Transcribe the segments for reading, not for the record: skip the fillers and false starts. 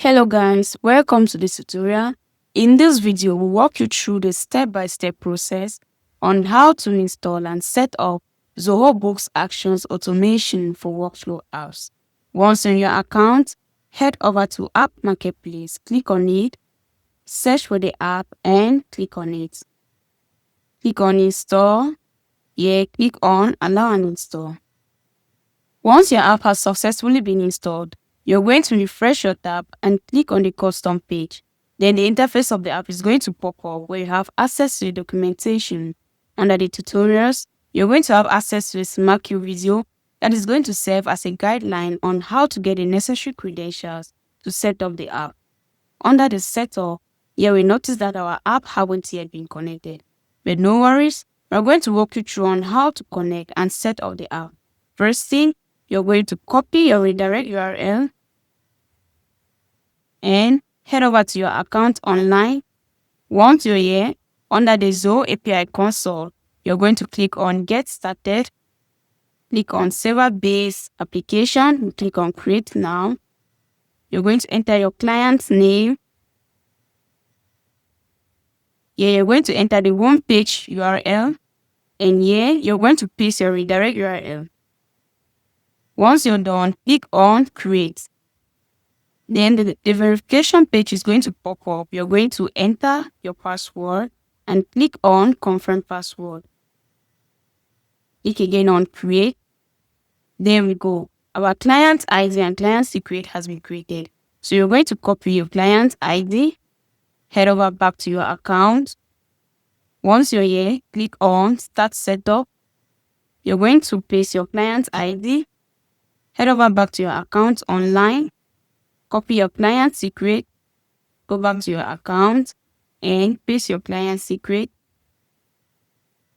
Hello guys, welcome to this tutorial. In this video, we'll walk you through the step-by-step process on how to install and set up Zoho Books Actions Automation for Workflow apps. Once in your account, head over to App Marketplace, click on it, search for the app and click on it. Click on Install. Here, click on Allow and Install. Once your app has successfully been installed, you're going to refresh your tab and click on the custom page. Then the interface of the app is going to pop up where you have access to the documentation. Under the tutorials, you're going to have access to a Smart Queue video that is going to serve as a guideline on how to get the necessary credentials to set up the app. Under the setup, here we notice that our app hasn't yet been connected. But no worries, we're going to walk you through on how to connect and set up the app. First thing, you're going to copy your redirect URL and head over to your account online. Once you're here, under the Zoho API console, you're going to click on Get Started. Click on Server-Based Application. Click on Create Now. You're going to enter your client's name. Here, you're going to enter the home page URL. And here, you're going to paste your redirect URL. Once you're done, click on Create. Then the verification page is going to pop up. You're going to enter your password and click on Confirm Password. Click again on Create. There we go. Our client ID and client secret has been created. So you're going to copy your client ID, head over back to your account. Once you're here, click on Start Setup. You're going to paste your client ID, head over back to your account online, copy your client secret, go back to your account, and paste your client secret.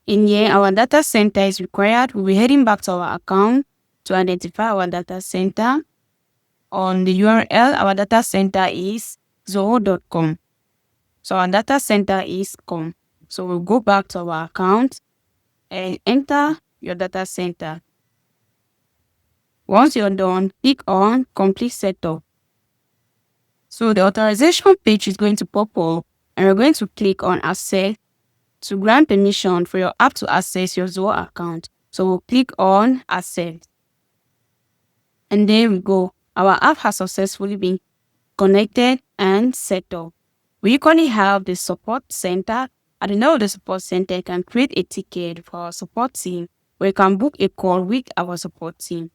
In here, our data center is required. We'll be heading back to our account to identify our data center. On the URL, our data center is zoho.com. So our data center is com. So we'll go back to our account and enter your data center. Once you're done, click on Complete Setup. So the authorization page is going to pop up and we're going to click on Access to grant permission for your app to access your Zoho account. So we'll click on Accept. And there we go. Our app has successfully been connected and set up. We equally have the support center. At the name of the support center, you can create a ticket for our support team where you can book a call with our support team.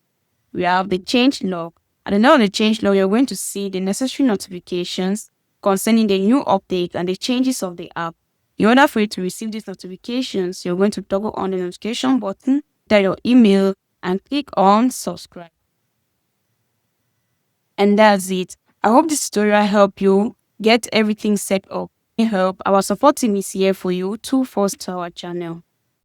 We have the change log. At the name of the change log, you're going to see the necessary notifications concerning the new update and the changes of the app. In order for you to receive these notifications, you're going to toggle on the notification button, enter your email, and click on subscribe. And that's it. I hope this tutorial helped you get everything set up. Our support team is here for you to foster our channel.